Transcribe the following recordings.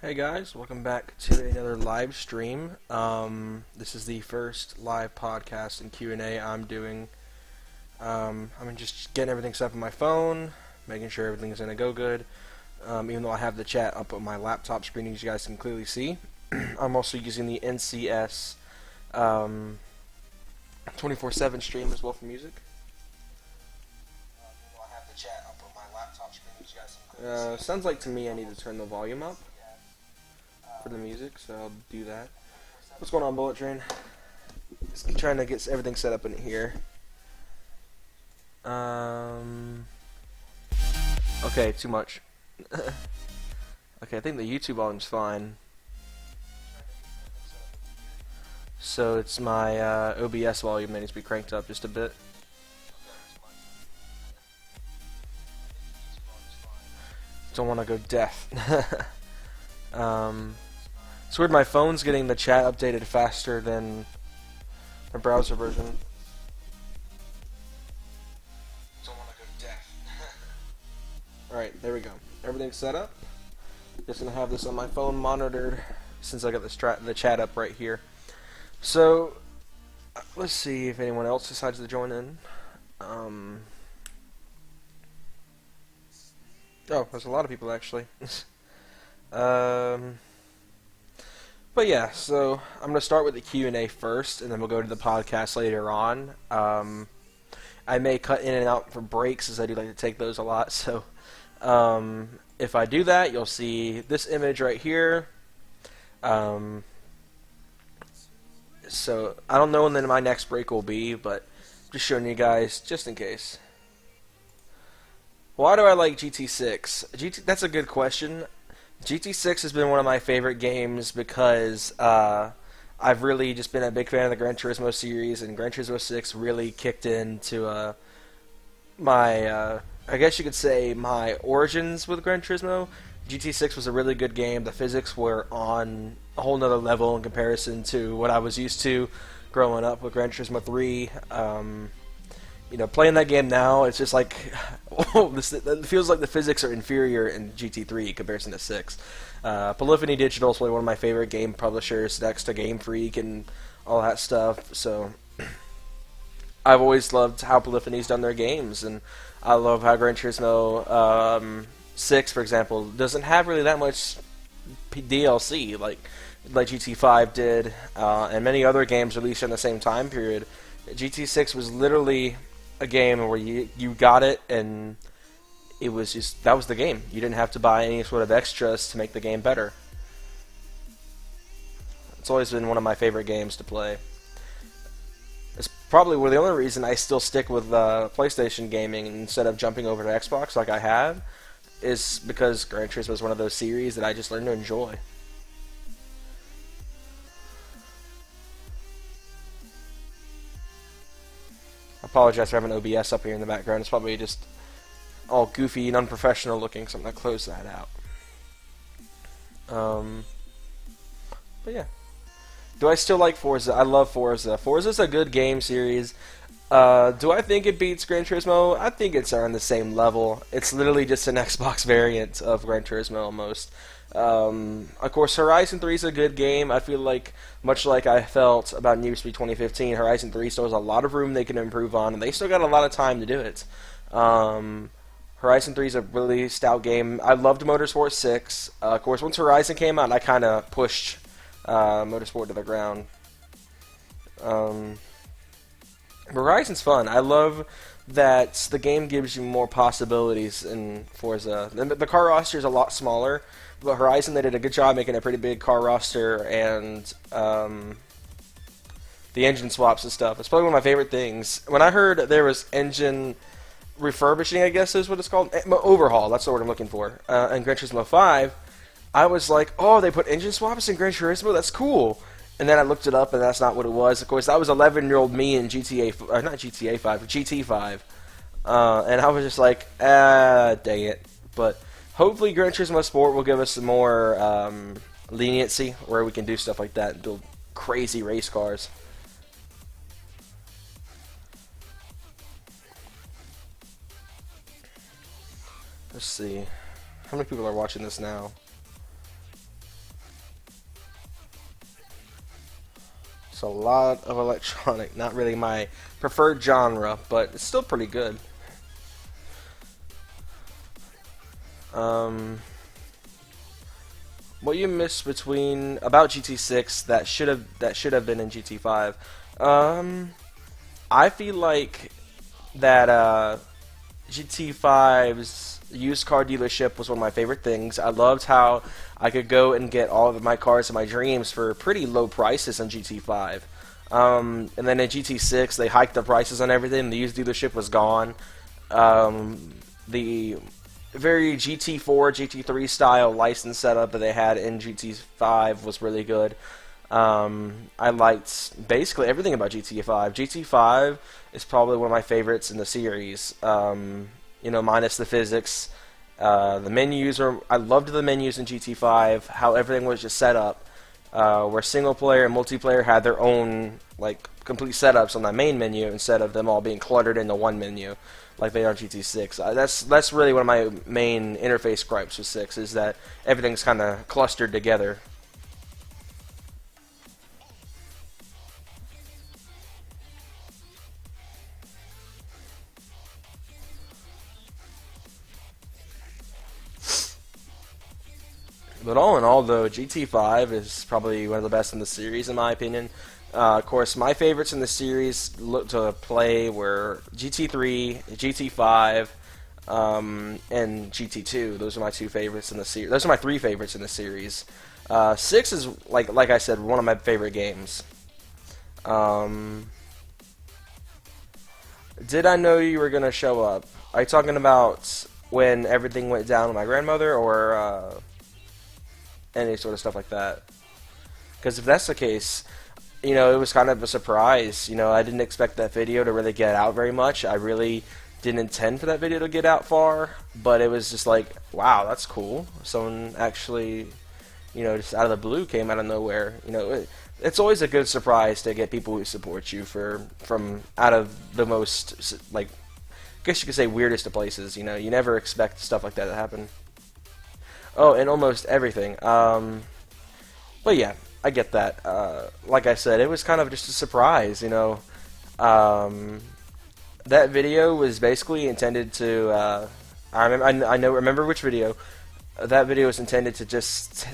Hey guys, welcome back to another live stream. This is the first live podcast and Q&A I'm doing. I'm just getting everything set up on my phone, making sure everything's gonna go good. Even though I have the chat up on my laptop screen, as you guys can clearly see. I'm also using the NCS 24/7 stream as well for music. Sounds like to me I need to turn the volume up for the music, so I'll do that. What's going on, Bullet Train? Just trying to get everything set up in here. Okay, too much. Okay, I think the YouTube volume's fine. So it's my OBS volume that needs to be cranked up just a bit. Don't want to go deaf. It's weird, my phone's getting the chat updated faster than the browser version. Don't want to go deaf. Alright, there we go. Everything's set up. Just gonna have this on my phone monitored since I got the chat up right here. So, let's see if anyone else decides to join in. Oh, there's a lot of people actually. But yeah, so I'm gonna start with the Q&A first, and then we'll go to the podcast later on. I may cut in and out for breaks, as I do like to take those a lot. So, if I do that, you'll see this image right here. So I don't know when my next break will be, but I'm just showing you guys just in case. Why do I like GT6? That's a good question. GT6 has been one of my favorite games because I've really just been a big fan of the Gran Turismo series, and Gran Turismo 6 really kicked into my, I guess you could say, my origins with Gran Turismo. GT6 was a really good game. The physics were on a whole nother level in comparison to what I was used to growing up with Gran Turismo 3. You know, playing that game now, it's just like, it feels like the physics are inferior in GT3 in comparison to 6. Polyphony Digital is probably one of my favorite game publishers, next to Game Freak and all that stuff. So, I've always loved how Polyphony's done their games, and I love how Gran Turismo 6, for example, doesn't have really that much DLC like GT5 did, and many other games released in the same time period. GT6 was literally a game where you got it, and it was just, that was the game. You didn't have to buy any sort of extras to make the game better. It's always been one of my favorite games to play. It's probably the only reason I still stick with PlayStation gaming instead of jumping over to Xbox like I have, is because Gran Turismo was one of those series that I just learned to enjoy. I apologize for having OBS up here in the background. It's probably just all goofy and unprofessional looking, so I'm going to close that out. But yeah. Do I still like Forza? I love Forza. Forza's a good game series. Do I think it beats Gran Turismo? I think it's on the same level. It's literally just an Xbox variant of Gran Turismo almost. Of course, Horizon 3 is a good game. I feel like, much like I felt about Need for Speed 2015, Horizon 3 still has a lot of room they can improve on, and they still got a lot of time to do it. Horizon 3 is a really stout game. I loved Motorsport 6. Of course, once Horizon came out, I kind of pushed Motorsport to the ground. Horizon's fun. I love that the game gives you more possibilities in Forza. The car roster is a lot smaller, but Horizon, they did a good job making a pretty big car roster, and the engine swaps and stuff. It's probably one of my favorite things. When I heard there was engine refurbishing, I guess is what it's called, overhaul, that's the word I'm looking for, in Gran Turismo 5, I was like, oh, they put engine swaps in Gran Turismo? That's cool. And then I looked it up, and that's not what it was. Of course, that was 11-year-old me in not GTA 5, but GT5. And I was just like, dang it. But hopefully Gran Turismo Sport will give us some more leniency where we can do stuff like that and build crazy race cars. Let's see. How many people are watching this now? It's a lot of electronic. Not really my preferred genre, but it's still pretty good. Um, what you missed between about GT6 that should have been in GT5. Um, I feel like that GT5's used car dealership was one of my favorite things. I loved how I could go and get all of my cars of my dreams for pretty low prices on GT5. And then in GT6, they hiked the prices on everything. The used dealership was gone. The very GT4, GT3 style license setup that they had in GT5 was really good. I liked basically everything about GT5. GT5 is probably one of my favorites in the series. Minus the physics. The menus are. I loved the menus in GT5. How everything was just set up. Where single player and multiplayer had their own complete setups on the main menu instead of them all being cluttered into one menu like they are in GT6. That's really one of my main interface gripes with 6 is that everything's kind of clustered together. But all in all, though, GT5 is probably one of the best in the series, in my opinion. Of course, my favorites in the series look to play were GT3, GT5, and GT2. Those are my two favorites in the series. Those are my three favorites in the series. 6 is, like I said, one of my favorite games. Um, did I know you were going to show up? Are you talking about when everything went down with my grandmother, or any sort of stuff like that? Because if that's the case, it was kind of a surprise. I didn't expect that video to really get out very much. I really didn't intend for that video to get out far, but it was just like, wow, that's cool. Someone actually, just out of the blue came out of nowhere. It's always a good surprise to get people who support you from out of the most, I guess you could say, weirdest of places. You never expect stuff like that to happen. Oh, and almost everything. But yeah, I get that. Like I said, it was kind of just a surprise, That video was basically intended to. Remember which video. That video was intended to just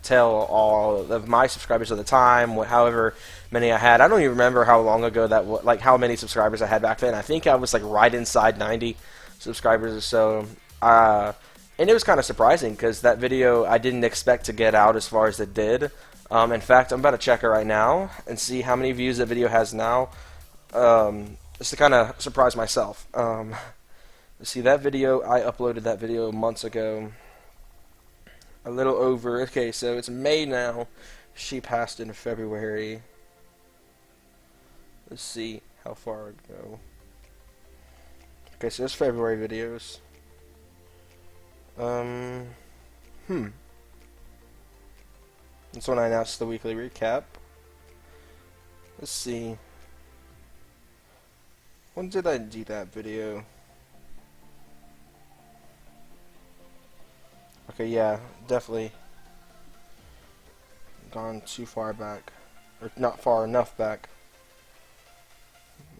tell all of my subscribers at the time, however many I had. I don't even remember how long ago that was, how many subscribers I had back then. I think I was right inside 90 subscribers or so. And it was kind of surprising because that video I didn't expect to get out as far as it did. In fact, I'm about to check it right now and see how many views that video has now, just to kind of surprise myself. See, that video, I uploaded that video months ago. A little over. Okay, so it's May now. She passed in February. Let's see how far ago. Okay, so there's February videos. That's when I announced the weekly recap. Let's see. When did I do that video? Okay, yeah, definitely gone too far back. Or not far enough back.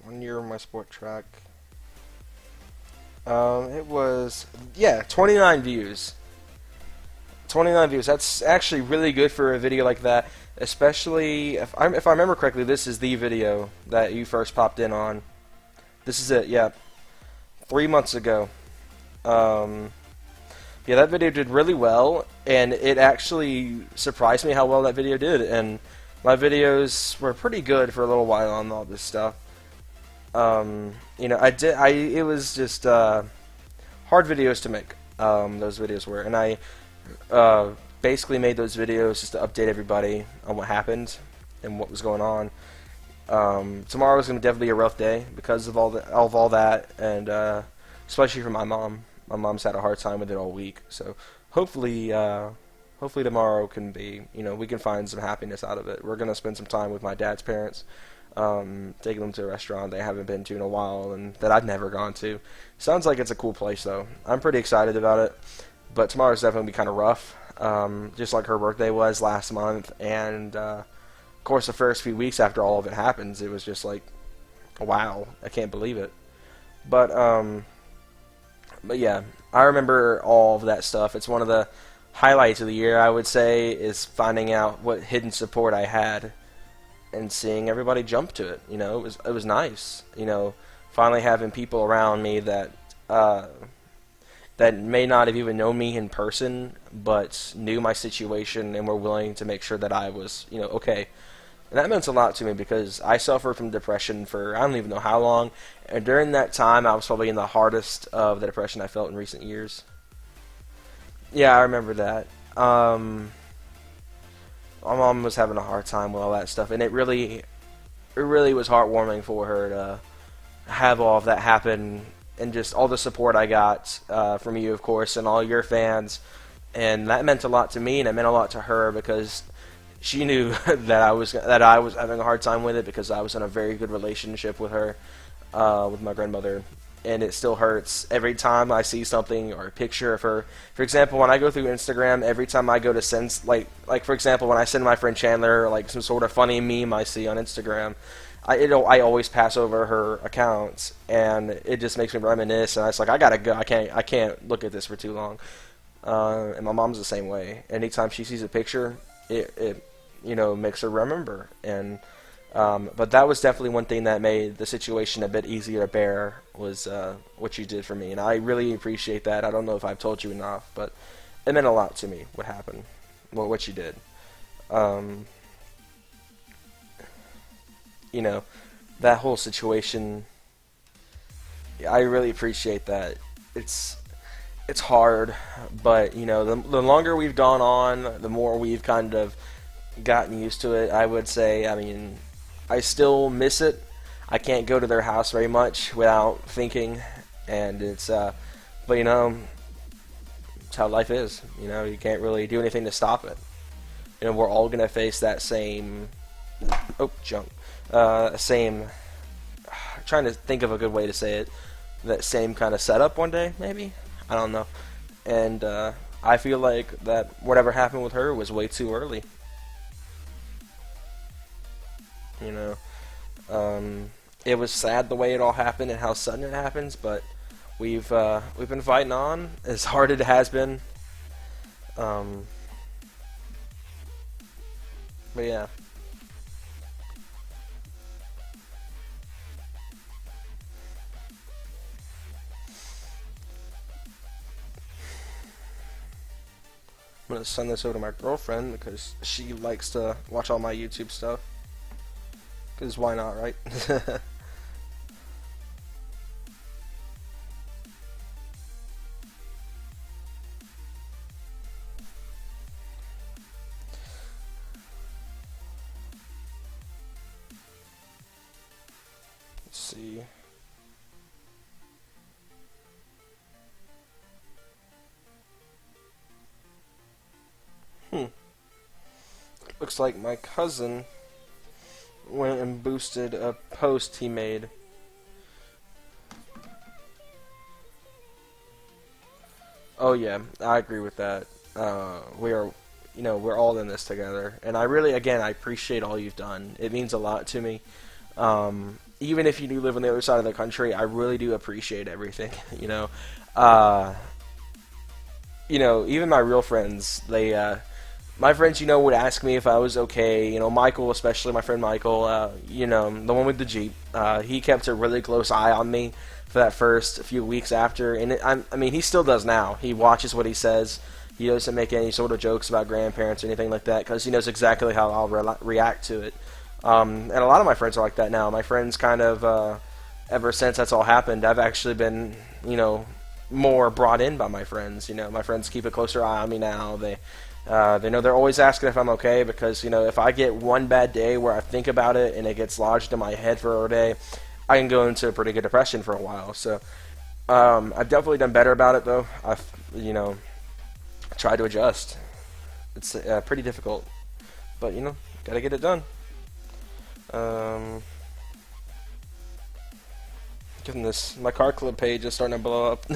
1 year on my sport track. It was, 29 views. 29 views. That's actually really good for a video like that. Especially, if I remember correctly, this is the video that you first popped in on. This is it, yeah. 3 months ago. Yeah, that video did really well, and it actually surprised me how well that video did. And my videos were pretty good for a little while on all this stuff. It was just hard videos to make. Those videos were, and I basically made those videos just to update everybody on what happened and what was going on. Tomorrow is going to definitely be a rough day because of all that, and especially for my mom. My mom's had a hard time with it all week, so hopefully tomorrow can be, we can find some happiness out of it. We're gonna spend some time with my dad's parents, taking them to a restaurant they haven't been to in a while and that I've never gone to. Sounds like it's a cool place though. I'm pretty excited about it, but tomorrow's definitely gonna be kind of rough, just like her birthday was last month, and Of course, the first few weeks after all of it happens, it was just like, wow, I can't believe it. But but yeah, I remember all of that stuff. It's one of the highlights of the year, I would say, is finding out what hidden support I had and seeing everybody jump to it. You know, it was nice. You know, finally having people around me uh, that may not have even known me in person, but knew my situation and were willing to make sure that I was, okay. And that meant a lot to me because I suffered from depression for I don't even know how long, and during that time I was probably in the hardest of the depression I felt in recent years. Yeah, I remember that. My mom was having a hard time with all that stuff, and it really was heartwarming for her to have all of that happen, and just all the support I got from you, of course, and all your fans, and that meant a lot to me, and it meant a lot to her because she knew that I was having a hard time with it because I was in a very good relationship with her, with my grandmother, and it still hurts every time I see something or a picture of her. For example, when I go through Instagram, every time I go to send, like for example, when I send my friend Chandler like some sort of funny meme I see on Instagram, I always pass over her accounts, and it just makes me reminisce. And I was like, I gotta go. I can't look at this for too long. And my mom's the same way. Anytime she sees a picture, it makes her remember. And but that was definitely one thing that made the situation a bit easier to bear was what you did for me, and I really appreciate that. I don't know if I've told you enough, but it meant a lot to me what happened, well, what you did. Um, you know, that whole situation, I really appreciate that. It's it's hard, but the longer we've gone on, the more we've kind of gotten used to it. I would say, I mean, I still miss it. I can't go to their house very much without thinking, and but it's how life is. You can't really do anything to stop it. We're all gonna face that same, jump, same. Trying to think of a good way to say it. That same kind of setup one day, maybe. I don't know. And I feel like that whatever happened with her was way too early. You know, it was sad the way it all happened and how sudden it happens, but we've been fighting on as hard as it has been. Um, but yeah. I'm gonna send this over to my girlfriend because she likes to watch all my YouTube stuff. Because why not, right? Let's see. Hmm. Looks like my cousin went and boosted a post he made. Oh yeah, I agree with that. We are, we're all in this together, and I really, again, I appreciate all you've done. It means a lot to me. Even if you do live on the other side of the country, I really do appreciate everything. Uh, even my real friends, my friends, would ask me if I was okay. Michael, especially my friend Michael, the one with the Jeep. He kept a really close eye on me for that first few weeks after, and I mean, he still does now. He watches what he says. He doesn't make any sort of jokes about grandparents or anything like that because he knows exactly how I'll react to it. And a lot of my friends are like that now. My friends kind of, ever since that's all happened, I've actually been, more brought in by my friends. My friends keep a closer eye on me now. They know they're always asking if I'm okay because, if I get one bad day where I think about it and it gets lodged in my head for a day, I can go into a pretty good depression for a while. So, I've definitely done better about it though. I've, tried to adjust. It's pretty difficult, but gotta get it done. Um, Getting my car club page is starting to blow up.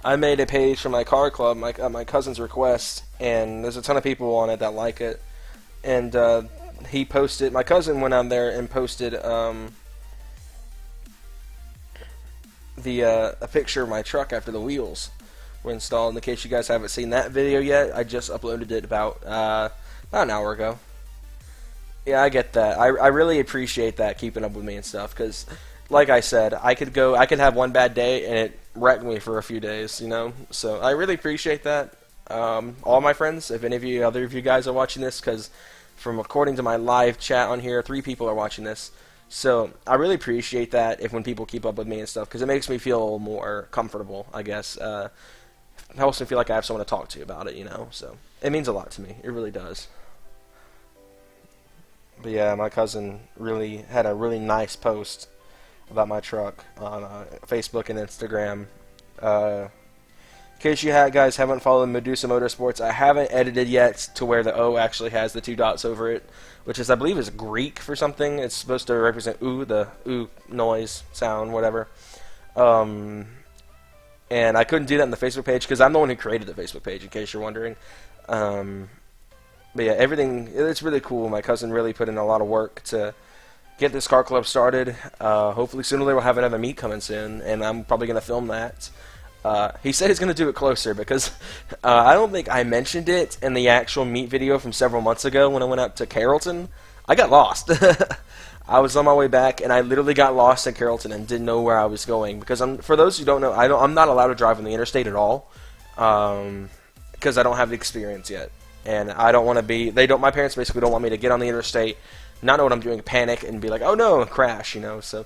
I made a page for my car club, my cousin's request, and there's a ton of people on it that like it. And he posted. My cousin went on there and posted a picture of my truck after the wheels were installed. In case you guys haven't seen that video yet, I just uploaded it about an hour ago. Yeah, I get that. I really appreciate that, keeping up with me and stuff, because like I said, I could have one bad day and it wrecked me for a few days, you know. So I really appreciate that. All my friends, if any of you, other of you guys are watching this, because from according to my live chat on here, 3 people are watching this. So I really appreciate that if when people keep up with me and stuff, because it makes me feel more comfortable, I guess. It helps me feel like I have someone to talk to about it, you know. So it means a lot to me. It really does. But yeah, my cousin really had a really nice post about my truck on Facebook and Instagram. In case you guys haven't followed Medusa Motorsports, I haven't edited yet to where the O actually has the 2 dots over it, which is, I believe, is Greek for something. It's supposed to represent ooh, the ooh noise, sound, whatever. And I couldn't do that in the Facebook page because I'm the one who created the Facebook page, in case you're wondering. But yeah, everything, it's really cool. My cousin really put in a lot of work to get this car club started. Hopefully sooner or later we'll have another meet coming soon, and I'm probably going to film that. He said he's going to do it closer because I don't think I mentioned it in the actual meet video from several months ago when I went up to Carrollton. I got lost. I was on my way back, and I literally got lost in Carrollton and didn't know where I was going. Because for those who don't know, I'm not allowed to drive on the interstate at all because I don't have the experience yet. And I don't want to be, my parents basically don't want me to get on the interstate, not know what I'm doing, panic, and be like, oh no, and crash, you know. So,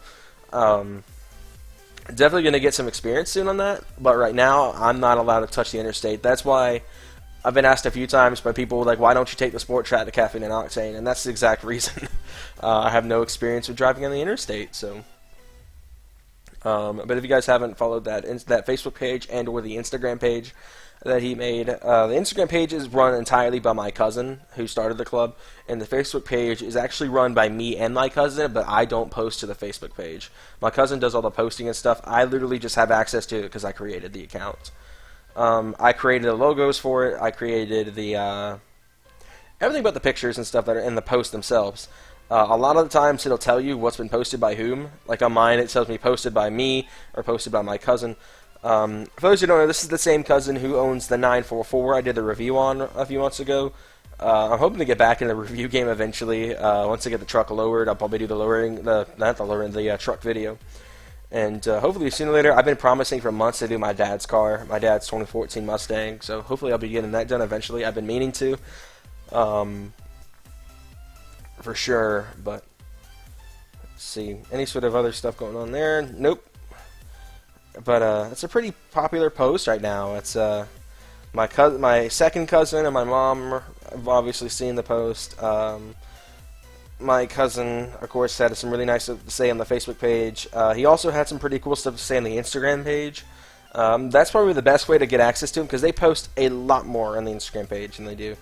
definitely going to get some experience soon on that, but right now, I'm not allowed to touch the interstate. That's why I've been asked a few times by people, like, why don't you take the Sport Track to Caffeine and Octane? And that's the exact reason. I have no experience with driving on the interstate, so. But if you guys haven't followed that Facebook page and or the Instagram page that he made, the Instagram page is run entirely by my cousin who started the club, and the Facebook page is actually run by me and my cousin, but I don't post to the Facebook page. My cousin does all the posting and stuff. I literally just have access to it because I created the account. I created the logos for it. I created the everything but the pictures and stuff that are in the post themselves. A lot of the times it'll tell you what's been posted by whom. Like on mine, it tells me posted by me or posted by my cousin. For those who don't know, this is the same cousin who owns the 944 I did the review on a few months ago. I'm hoping to get back in the review game eventually. Once I get the truck lowered, I'll probably do the truck video. And hopefully sooner or later, I've been promising for months to do my dad's car, my dad's 2014 Mustang. So hopefully I'll be getting that done eventually. I've been meaning to, for sure. But let's see, any sort of other stuff going on there? Nope. But it's a pretty popular post right now. It's my second cousin and my mom have obviously seen the post. My cousin, of course, had some really nice stuff to say on the Facebook page. He also had some pretty cool stuff to say on the Instagram page. That's probably the best way to get access to them because they post a lot more on the Instagram page than they do.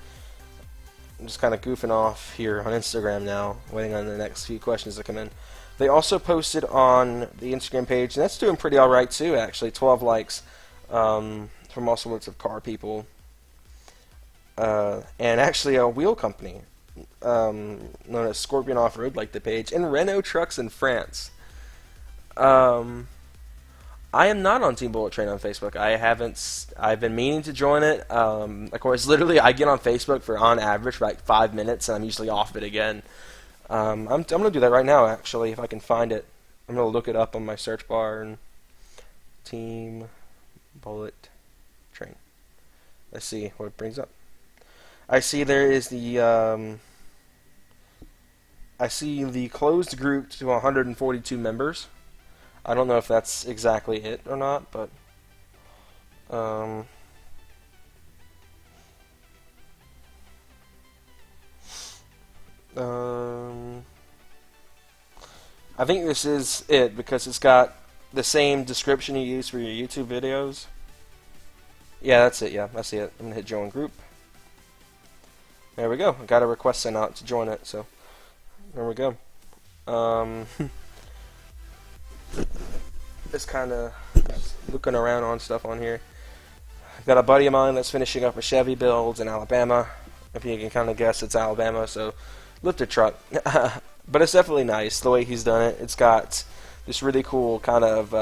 I'm just kind of goofing off here on Instagram now, waiting on the next few questions to come in. They also posted on the Instagram page, and that's doing pretty alright too, actually. 12 likes from all sorts of car people. And actually a wheel company known as Scorpion Off-Road liked the page, and Renault Trucks in France. I am not on Team Bullet Train on Facebook. I've been meaning to join it. Of course, literally, I get on Facebook for, on average, for like 5 minutes, and I'm usually off it again. I'm going to do that right now, actually, if I can find it. I'm going to look it up on my search bar and Team Bullet Train. Let's see what it brings up. I see there is the I see the closed group to 142 members. I don't know if that's exactly it or not, but I think this is it because it's got the same description you use for your YouTube videos. Yeah, that's it. Yeah, I see it. I'm gonna hit join group. There we go. I got a request sent out to join it, so there we go. Just kind of looking around on stuff on here. I've got a buddy of mine that's finishing up a Chevy build in Alabama. If you can kind of guess, it's Alabama, so lifted truck, but it's definitely nice the way he's done it. It's got this really cool kind of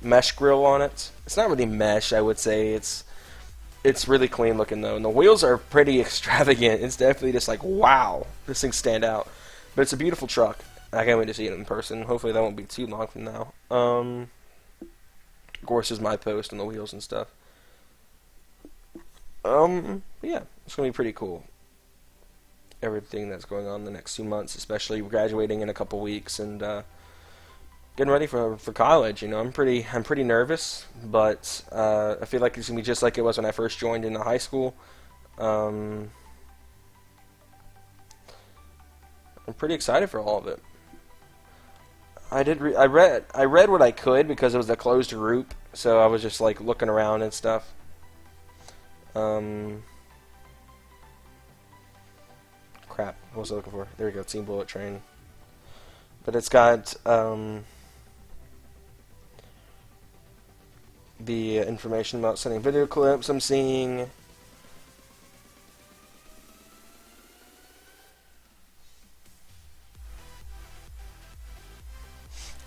mesh grill on it. It's not really mesh, I would say. It's really clean looking though, and the wheels are pretty extravagant. It's definitely just like, wow, this thing stand out. But it's a beautiful truck. I can't wait to see it in person. Hopefully that won't be too long from now. Of course, is my post on the wheels and stuff. Yeah, it's gonna be pretty cool. Everything that's going on in the next few months, especially graduating in a couple weeks and getting ready for college. You know, I'm pretty nervous, but I feel like it's gonna be just like it was when I first joined into high school. Um, I'm pretty excited for all of it. I read what I could because it was a closed group, so I was just like looking around and stuff. Um, Crap, what was I looking for? There we go, Team Bullet Train. But it's got the information about sending video clips. I'm seeing.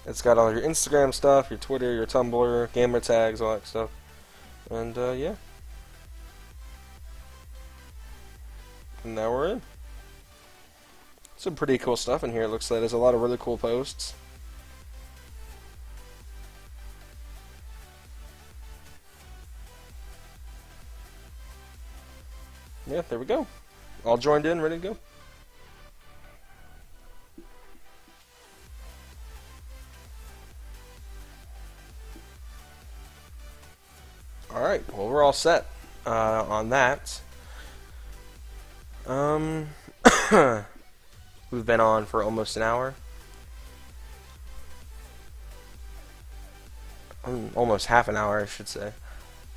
It's got all your Instagram stuff, your Twitter, your Tumblr, gamer tags, all that stuff. And yeah, and now we're in. Some pretty cool stuff in here. It looks like there's a lot of really cool posts. Yeah, there we go. All joined in, ready to go. Alright, well, we're all set on that. Um, we've been on for almost an hour. Almost half an hour, I should say.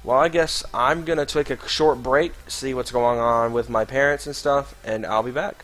Well, I guess I'm going to take a short break, see what's going on with my parents and stuff, and I'll be back.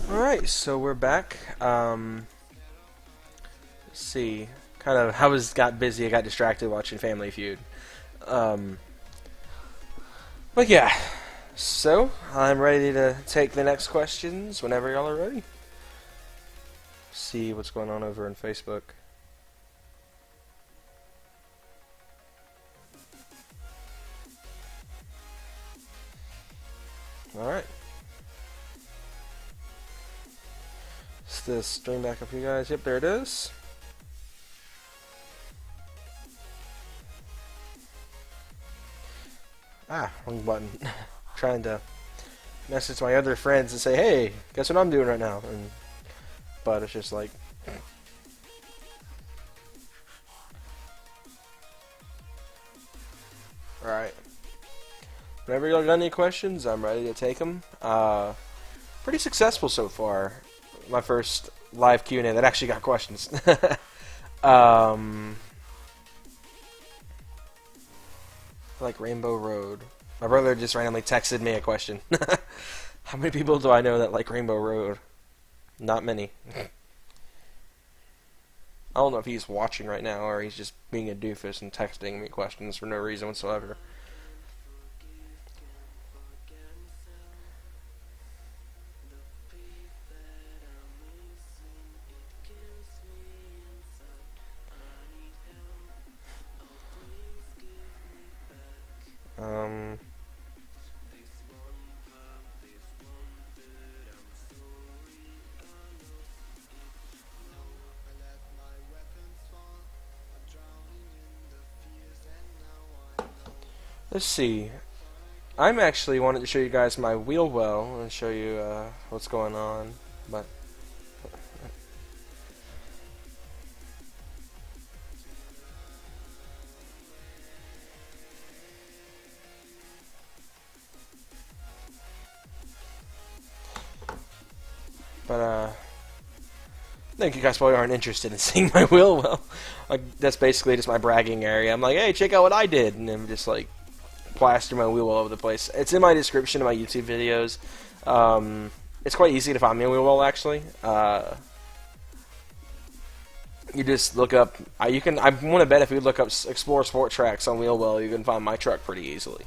Alright, so we're back. Let's see. Kind of, got busy, I got distracted watching Family Feud. Um, but yeah, so I'm ready to take the next questions whenever y'all are ready. See what's going on over on Facebook. Alright. Is this stream back up for you guys? Yep, there it is. Ah, wrong button. Trying to message my other friends and say, hey, guess what I'm doing right now? But it's just like... Alright. Whenever y'all got any questions, I'm ready to take them. Pretty successful so far. My first live Q&A that actually got questions. Like Rainbow Road. My brother just randomly texted me a question. How many people do I know that like Rainbow Road? Not many. I don't know if he's watching right now or he's just being a doofus and texting me questions for no reason whatsoever. Let's see. I'm actually wanted to show you guys my wheel well and show you what's going on, but I think you guys probably aren't interested in seeing my wheel well. Like that's basically just my bragging area. I'm like, hey, check out what I did, and then just like plaster my wheel all over the place. It's in my description of my YouTube videos. It's quite easy to find my wheel well actually. You just look up. I want to bet if you look up Explore Sport Tracks on Wheelwell, you can find my truck pretty easily.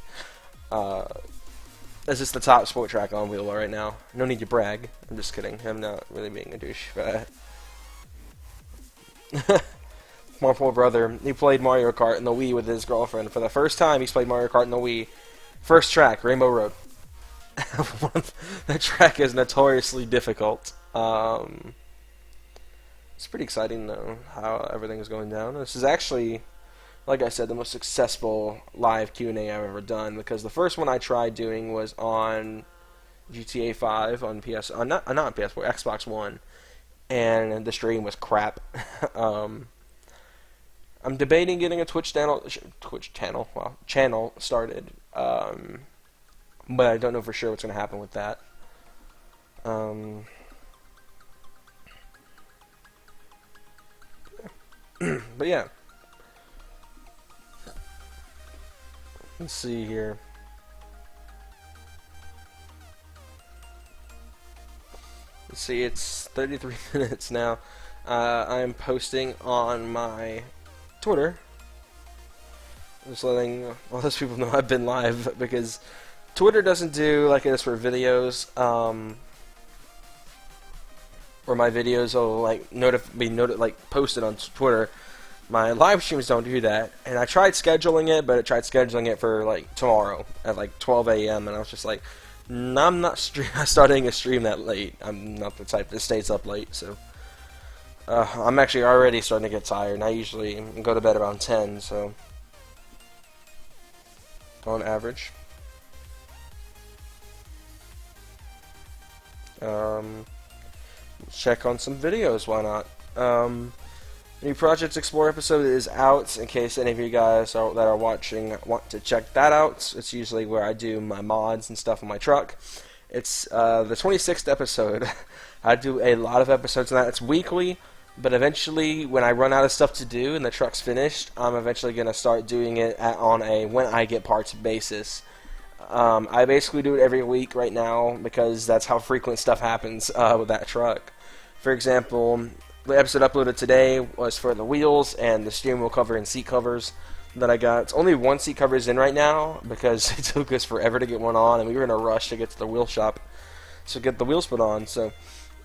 This is the top sport track on Wheelwell right now. No need to brag. I'm just kidding. I'm not really being a douche. But my poor brother, he played Mario Kart in the Wii with his girlfriend. For the first time, he's played Mario Kart in the Wii. First track, Rainbow Road. That track is notoriously difficult. It's pretty exciting, though, how everything is going down. This is actually, like I said, the most successful live Q&A I've ever done, because the first one I tried doing was on GTA 5 on not PS4, Xbox One, and the stream was crap. I'm debating getting a Twitch channel started, but I don't know for sure what's going to happen with that. But yeah, let's see here. Let's see, it's 33 minutes now. I'm posting on my Twitter. Just letting all those people know I've been live, because Twitter doesn't do like this for videos, where my videos will like be posted on Twitter. My live streams don't do that, and I tried scheduling it, but I tried scheduling it for like tomorrow at like 12 a.m. and I was just like, nah, I'm not starting a stream that late. I'm not the type that stays up late, so I'm actually already starting to get tired. And I usually go to bed around 10, so on average. Check on some videos, why not? New Project Explorer episode is out, in case any of you guys that are watching want to check that out. It's usually where I do my mods and stuff on my truck. It's the 26th episode. I do a lot of episodes on that. It's weekly, but eventually when I run out of stuff to do and the truck's finished, I'm eventually going to start doing it on a when I get parts basis. I basically do it every week right now because that's how frequent stuff happens with that truck. For example, the episode uploaded today was for the wheels and the steering wheel cover and seat covers that I got. It's only one seat cover is in right now because it took us forever to get one on, and we were in a rush to get to the wheel shop to get the wheels put on. So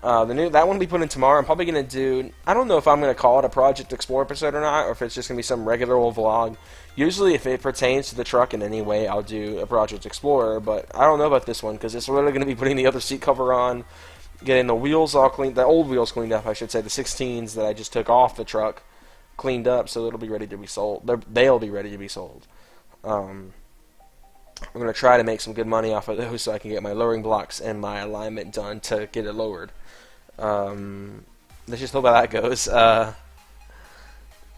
that one will be put in tomorrow. I'm probably going to do, I don't know if I'm going to call it a Project Explorer episode or not, or if it's just going to be some regular old vlog. Usually if it pertains to the truck in any way, I'll do a Project Explorer, but I don't know about this one because it's really going to be putting the other seat cover on, getting the wheels all cleaned, the old wheels cleaned up, I should say, the 16s that I just took off the truck, cleaned up so it'll be ready to be sold. They'll be ready to be sold. I'm going to try to make some good money off of those so I can get my lowering blocks and my alignment done to get it lowered. Let's just hope how that goes. And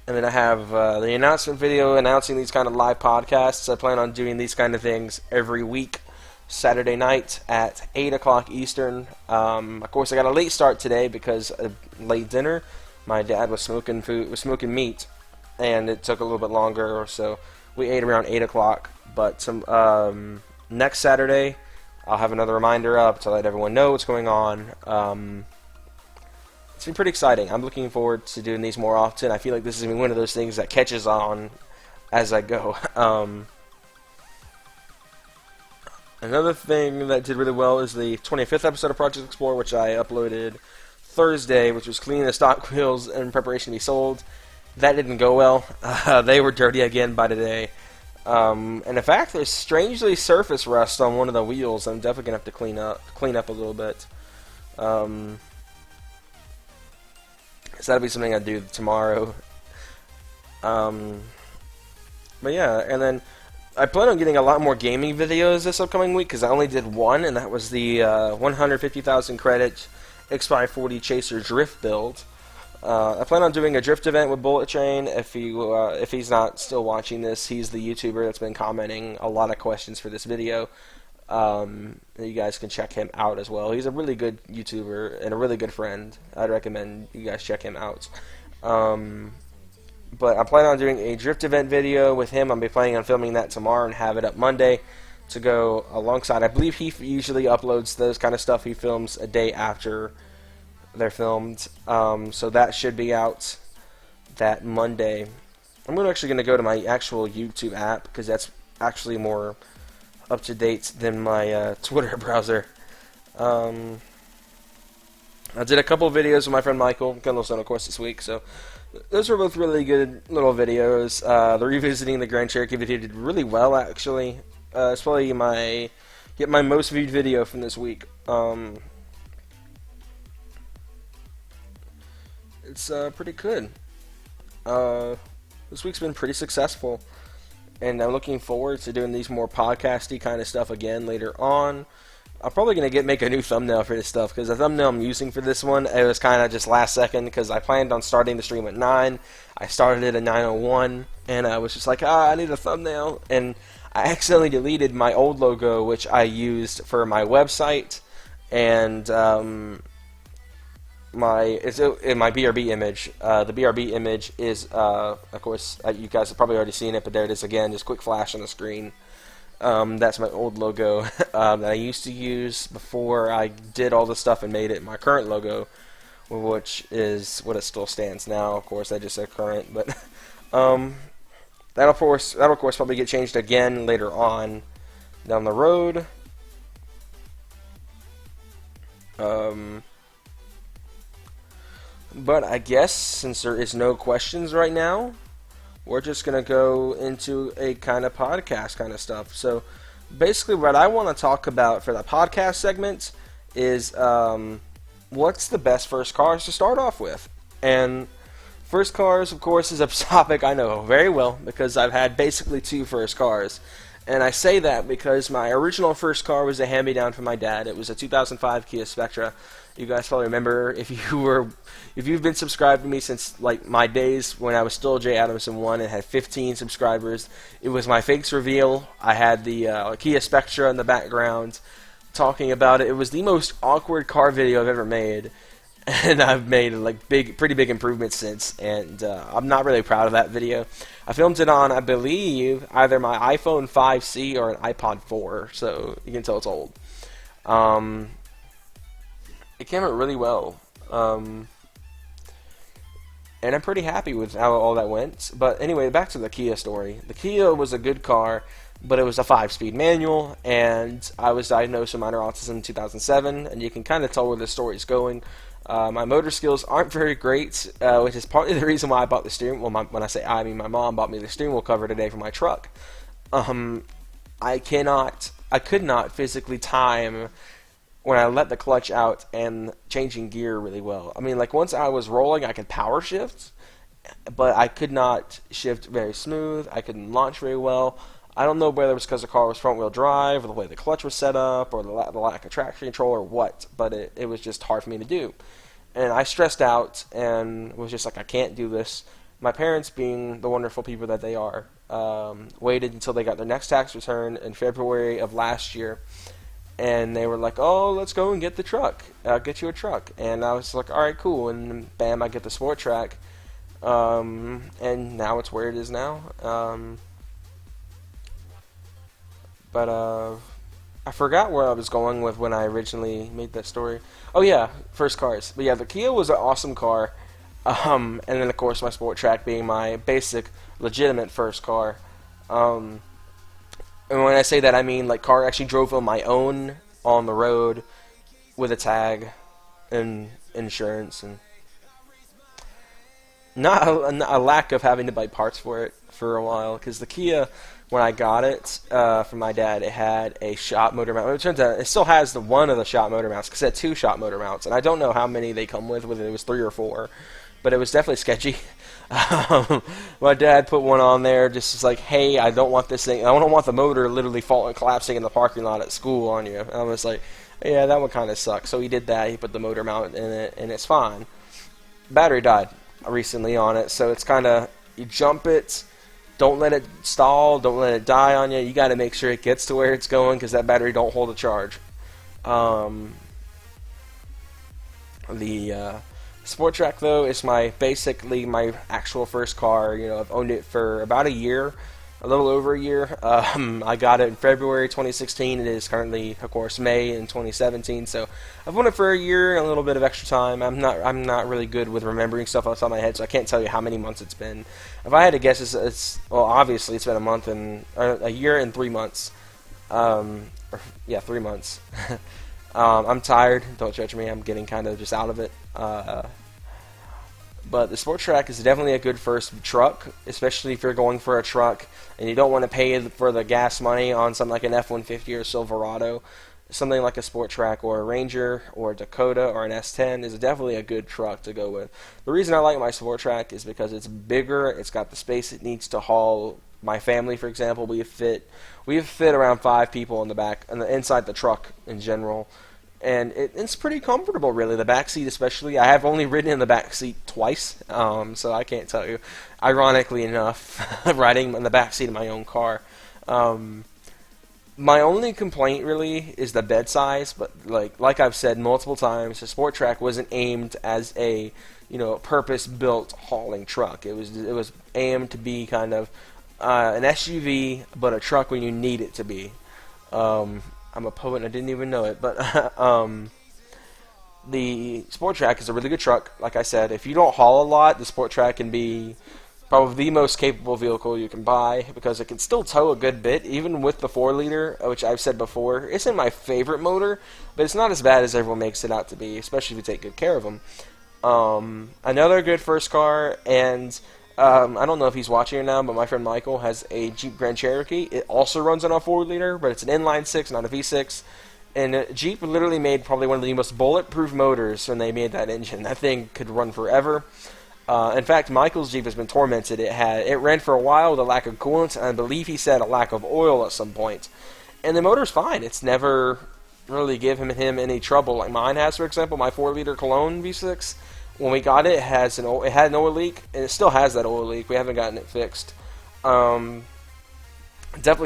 then I have the announcement video announcing these kind of live podcasts. I plan on doing these kind of things every week, Saturday night at 8 o'clock Eastern. Of course, I got a late start today because of late dinner. My dad was smoking meat, and it took a little bit longer, so we ate around 8 o'clock. But next Saturday, I'll have another reminder up to let everyone know what's going on. It's been pretty exciting. I'm looking forward to doing these more often. I feel like this is going to be one of those things that catches on as I go. Another thing that did really well is the 25th episode of Project Explorer, which I uploaded Thursday, which was cleaning the stock wheels in preparation to be sold. That didn't go well. They were dirty again by today. And in fact, there's strangely surface rust on one of the wheels. I'm definitely going to have to clean up a little bit. So that'll be something I do tomorrow. But yeah, and then I plan on getting a lot more gaming videos this upcoming week because I only did one, and that was the 150,000 credit X540 Chaser drift build. I plan on doing a drift event with Bullet Train. If he's not still watching this, he's the YouTuber that's been commenting a lot of questions for this video. You guys can check him out as well. He's a really good YouTuber and a really good friend. I'd recommend you guys check him out. But I'm planning on doing a drift event video with him. I'll be planning on filming that tomorrow and have it up Monday to go alongside. I believe he usually uploads those kind of stuff. He films a day after they're filmed. So that should be out that Monday. I'm actually going to go to my actual YouTube app because that's actually more up to date than my Twitter browser. I did a couple videos with my friend Michael Gundelson, of course, this week. So those were both really good little videos. The revisiting the Grand Cherokee video did really well, actually. It's probably my most viewed video from this week. It's pretty good. This week's been pretty successful. And I'm looking forward to doing these more podcasty kind of stuff again later on. I'm probably going to make a new thumbnail for this stuff because the thumbnail I'm using for this one, it was kind of just last second because I planned on starting the stream at 9. I started it at 9:01 and I was just like, I need a thumbnail. And I accidentally deleted my old logo, which I used for my website and my BRB image. The BRB image is, of course, you guys have probably already seen it, but there it is again, just quick flash on the screen. That's my old logo that I used to use before I did all the stuff and made it my current logo, which is what it still stands now. Of course, I just said current, but that'll of course probably get changed again later on down the road. But I guess since there is no questions right now, we're just going to go into a kind of podcast kind of stuff. So basically what I want to talk about for the podcast segment is what's the best first cars to start off with. And first cars, of course, is a topic I know very well because I've had basically 2 first cars. And I say that because my original first car was a hand-me-down from my dad. It was a 2005 Kia Spectra. You guys probably remember if you've been subscribed to me since like my days when I was still Jay Adamson 1 and had 15 subscribers. It was my fakes reveal. I had the Kia Spectra in the background talking about it. It was the most awkward car video I've ever made. and I've made like pretty big improvements since, and I'm not really proud of that video. I filmed it on, I believe, either my iPhone 5C or an iPod 4, so you can tell it's old. Um, it came out really well. And I'm pretty happy with how all that went. But anyway, back to the Kia story. The Kia was a good car, but it was a 5-speed manual, and I was diagnosed with minor autism in 2007, and you can kind of tell where the story's going. My motor skills aren't very great, which is partly the reason why I bought the steering wheel. When I say I mean my mom bought me the steering wheel cover today for my truck. I could not physically time when I let the clutch out and changing gear really well. I mean, like once I was rolling, I could power shift, but I could not shift very smooth. I couldn't launch very well. I don't know whether it was because the car was front-wheel drive, or the way the clutch was set up, or the lack of traction control, or what, but it was just hard for me to do. And I stressed out and was just like, I can't do this. My parents, being the wonderful people that they are, waited until they got their next tax return in February of last year, and they were like, oh, let's go and get the truck. I'll get you a truck. And I was like, all right, cool. And bam, I get the Sport Track. And now it's where it is now. But I forgot where I was going with when I originally made that story. Oh, yeah, first cars. But yeah, the Kia was an awesome car. And then, of course, my Sport Track being my basic, legitimate first car. And when I say that, I mean like car I actually drove on my own on the road with a tag and insurance, and not a lack of having to buy parts for it for a while. Because the Kia, when I got it from my dad, it had a shop motor mount. It turns out it still has one of the shop motor mounts, because it had 2 shop motor mounts, and I don't know how many they come with, whether it was 3 or 4, but it was definitely sketchy. My dad put one on there, just like, hey, I don't want this thing, I don't want the motor literally falling, collapsing in the parking lot at school on you. And I was like, yeah, that one kind of sucks. So he did that, he put the motor mount in it, and it's fine. Battery died recently on it, so it's kind of, you jump it, don't let it stall, don't let it die on you. You got to make sure it gets to where it's going, because that battery don't hold a charge. The Sport Track, though, is basically my actual first car. You know, I've owned it for about a year, a little over a year. I got it in February 2016. It is currently, of course, May in 2017. So I've owned it for a year and a little bit of extra time. I'm not really good with remembering stuff off the top of my head, so I can't tell you how many months it's been. If I had to guess, it's well, obviously it's been a year and 3 months. 3 months. I'm tired. Don't judge me. I'm getting kind of just out of it. But the Sport Track is definitely a good first truck, especially if you're going for a truck and you don't want to pay for the gas money on something like an F-150 or Silverado. Something like a Sport Track or a Ranger or a Dakota or an S10 is definitely a good truck to go with. The reason I like my Sport Track is because it's bigger, it's got the space it needs to haul. My family, for example, we have fit around 5 people in the back, inside the truck in general. And it's pretty comfortable, really. The back seat, especially. I have only ridden in the back seat twice, so I can't tell you. Ironically enough, riding in the back seat of my own car. My only complaint, really, is the bed size. But like I've said multiple times, the Sport Track wasn't aimed as a purpose-built hauling truck. It was aimed to be kind of an SUV, but a truck when you need it to be. I'm a poet and I didn't even know it, but the Sport Track is a really good truck. Like I said, if you don't haul a lot, the Sport Track can be probably the most capable vehicle you can buy, because it can still tow a good bit, even with the 4-liter, which I've said before isn't my favorite motor, but it's not as bad as everyone makes it out to be, especially if you take good care of them. Another good first car, and I don't know if he's watching it now, but my friend Michael has a Jeep Grand Cherokee. It also runs on a 4-liter, but it's an inline-6, not a V6. And Jeep literally made probably one of the most bulletproof motors when they made that engine. That thing could run forever. In fact, Michael's Jeep has been tormented. It ran for a while with a lack of coolant, and I believe he said a lack of oil at some point. And the motor's fine. It's never really given him any trouble like mine has, for example. My 4-liter Cologne V6. When we got it, it had an oil leak, and it still has that oil leak. We haven't gotten it fixed. Definitely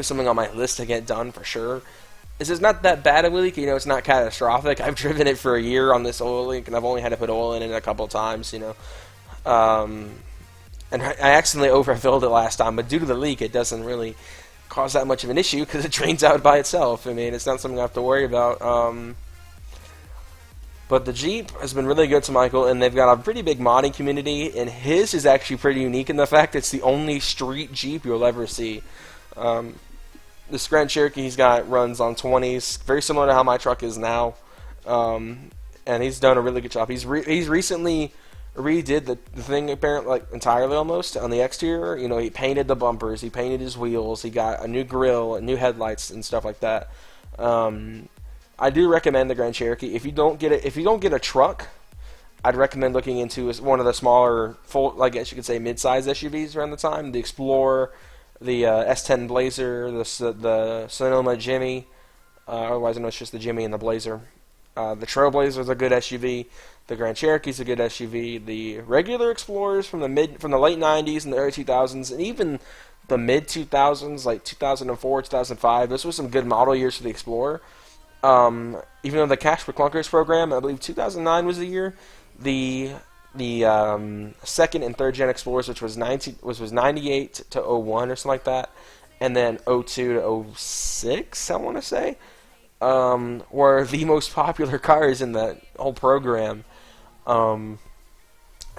something on my list to get done for sure. it's not that bad of a leak. It's not catastrophic. I've driven it for a year on this oil leak, and I've only had to put oil in it a couple of times. And I accidentally overfilled it last time, but due to the leak, it doesn't really cause that much of an issue because it drains out by itself. I mean, it's not something I have to worry about. But the Jeep has been really good to Michael, and they've got a pretty big modding community, and his is actually pretty unique in the fact it's the only street Jeep you'll ever see. This Grand Cherokee he's got runs on 20s, very similar to how my truck is now, and he's done a really good job. He's recently redid the thing apparently like entirely almost on the exterior. He painted the bumpers, he painted his wheels, he got a new grille, and new headlights and stuff like that. I do recommend the Grand Cherokee. If you don't get a truck, I'd recommend looking into one of the smaller, I guess you could say mid-size SUVs around the time. The Explorer, the S10 Blazer, the Sonoma Jimmy. Otherwise, I know it's just the Jimmy and the Blazer. The Trailblazer is a good SUV. The Grand Cherokee is a good SUV. The regular Explorers from the late 90s and the early 2000s, and even the mid 2000s, like 2004, 2005. Those were some good model years for the Explorer. Even though the Cash for Clunkers program, I believe 2009 was the year. The second and third gen Explorers, which was 98 to 01 or something like that, and then 02 to 06, I want to say, were the most popular cars in the whole program.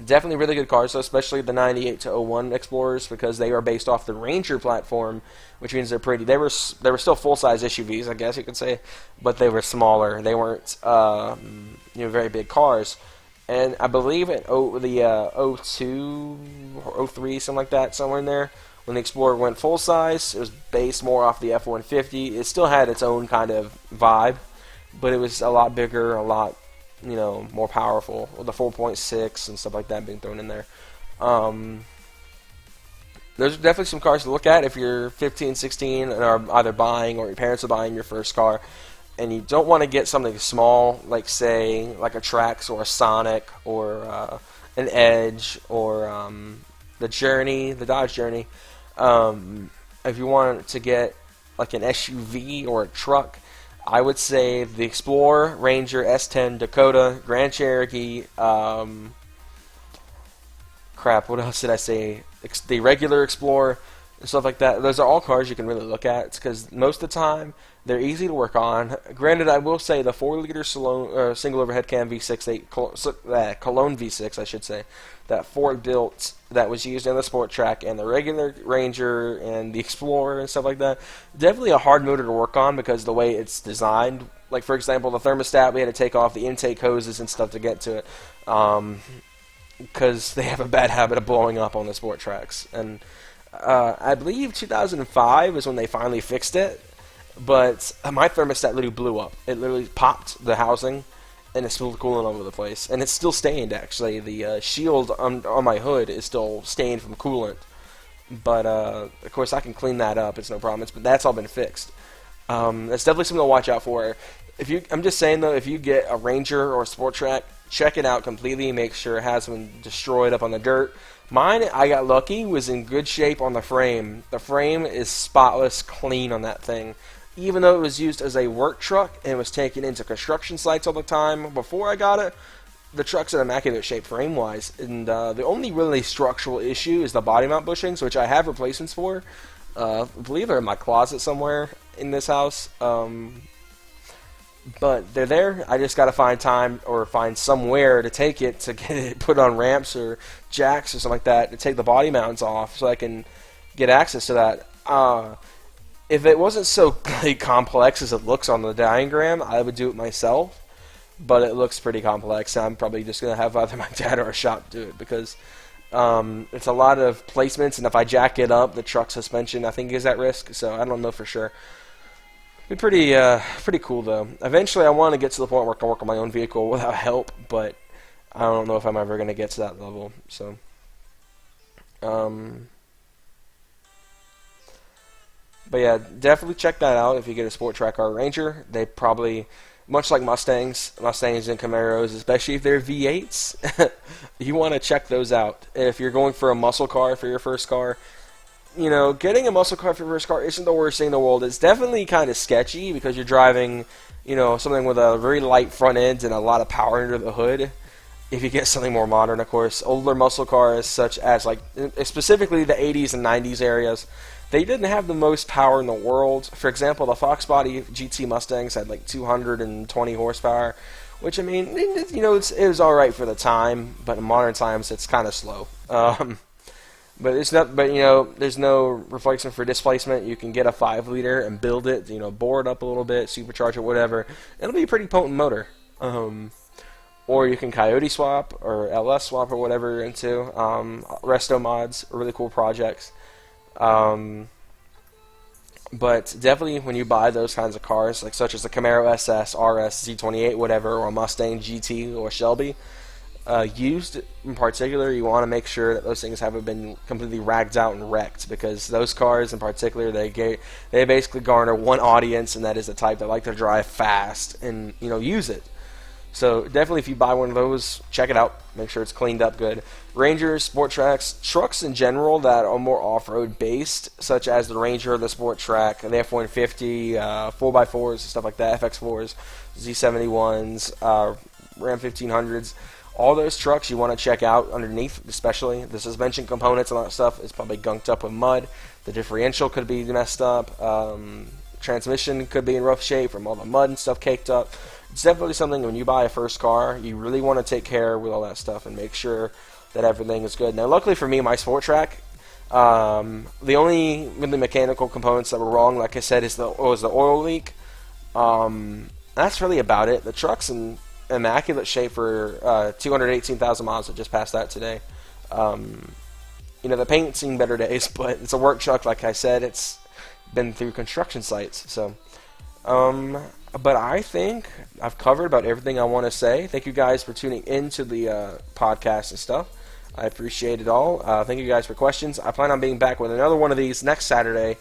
Definitely really good cars, so especially the 98 to 01 Explorers, because they are based off the Ranger platform, which means they're pretty. They were still full-size SUVs, I guess you could say, but they were smaller. They weren't very big cars. And I believe in the 02 or 03, something like that, somewhere in there, when the Explorer went full-size, it was based more off the F-150. It still had its own kind of vibe, but it was a lot bigger, a lot more powerful, with the 4.6 and stuff like that being thrown in there. There's definitely some cars to look at if you're 15, 16 and are either buying or your parents are buying your first car, and you don't want to get something small, like say like a Trax or a Sonic or an Edge or the Journey, the Dodge Journey. If you want to get like an SUV or a truck, I would say the Explorer, Ranger, S10, Dakota, Grand Cherokee, what else did I say? The regular Explorer, and stuff like that. Those are all cars you can really look at, because most of the time, they're easy to work on. Granted, I will say the 4-liter single overhead cam V6, Cologne V6, I should say, that Ford built that was used in the Sport Track and the regular Ranger and the Explorer and stuff like that, definitely a hard motor to work on because of the way it's designed. Like, for example, the thermostat, we had to take off the intake hoses and stuff to get to it, because they have a bad habit of blowing up on the Sport Tracks. And I believe 2005 is when they finally fixed it. But my thermostat literally blew up. It literally popped the housing, and it spilled coolant all over the place. And it's still stained, actually. The shield on my hood is still stained from coolant. But, of course, I can clean that up. It's no problem. But that's all been fixed. That's definitely something to watch out for. I'm just saying, though, if you get a Ranger or a Sport Track, check it out completely. Make sure it hasn't been destroyed up on the dirt. Mine, I got lucky, was in good shape on the frame. The frame is spotless clean on that thing. Even though it was used as a work truck and was taken into construction sites all the time before I got it, the truck's in immaculate shape frame-wise. And the only really structural issue is the body mount bushings, which I have replacements for. I believe they're in my closet somewhere in this house. But they're there. I just got to find time or find somewhere to take it to get it put on ramps or jacks or something like that to take the body mounts off so I can get access to that. If it wasn't so complex as it looks on the diagram, I would do it myself. But it looks pretty complex. I'm probably just going to have either my dad or a shop do it because it's a lot of placements. And if I jack it up, the truck suspension, I think, is at risk. So I don't know for sure. It'd be pretty cool, though. Eventually, I want to get to the point where I can work on my own vehicle without help. But I don't know if I'm ever going to get to that level. So, but yeah, definitely check that out if you get a Sport Track or a Ranger. They probably, much like Mustangs and Camaros, especially if they're V8s, you want to check those out. If you're going for a muscle car for your first car, getting a muscle car for your first car isn't the worst thing in the world. It's definitely kind of sketchy because you're driving, something with a very light front end and a lot of power under the hood. If you get something more modern, of course, older muscle cars such as like specifically the 80s and 90s areas, they didn't have the most power in the world. For example, the Fox Body GT Mustangs had like 220 horsepower, which I mean, it was all right for the time, but in modern times it's kind of slow. But it's not. But there's no replacement for displacement. You can get a 5-liter and build it. Bore it up a little bit, supercharge it, whatever. It'll be a pretty potent motor. Or you can Coyote swap or LS swap or whatever into Resto mods, are really cool projects. But definitely when you buy those kinds of cars, like such as the Camaro SS, RS, Z28, whatever, or Mustang GT or Shelby, used in particular, you want to make sure that those things haven't been completely ragged out and wrecked, because those cars in particular, they basically garner one audience, and that is the type that like to drive fast and use it. So definitely, if you buy one of those, check it out. Make sure it's cleaned up good. Rangers, Sport Tracks, trucks in general that are more off-road based, such as the Ranger, the Sport Track, the F-150, 4x4s, stuff like that, FX4s, Z71s, Ram 1500s. All those trucks you want to check out underneath, especially the suspension components and all that stuff is probably gunked up with mud. The differential could be messed up. Transmission could be in rough shape from all the mud and stuff caked up. It's definitely something when you buy a first car, you really want to take care with all that stuff and make sure that everything is good. Now, luckily for me, my Sport Track, the only really mechanical components that were wrong, like I said, was the oil leak. That's really about it. The truck's in immaculate shape for 218,000 miles. I just passed that today. The paint's seen better days, but it's a work truck. Like I said, it's been through construction sites. So, but I think I've covered about everything I want to say. Thank you guys for tuning into the podcast and stuff. I appreciate it all. Thank you guys for questions. I plan on being back with another one of these next Saturday,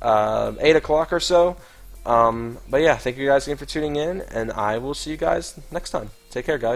8 o'clock or so. But yeah, thank you guys again for tuning in, and I will see you guys next time. Take care, guys.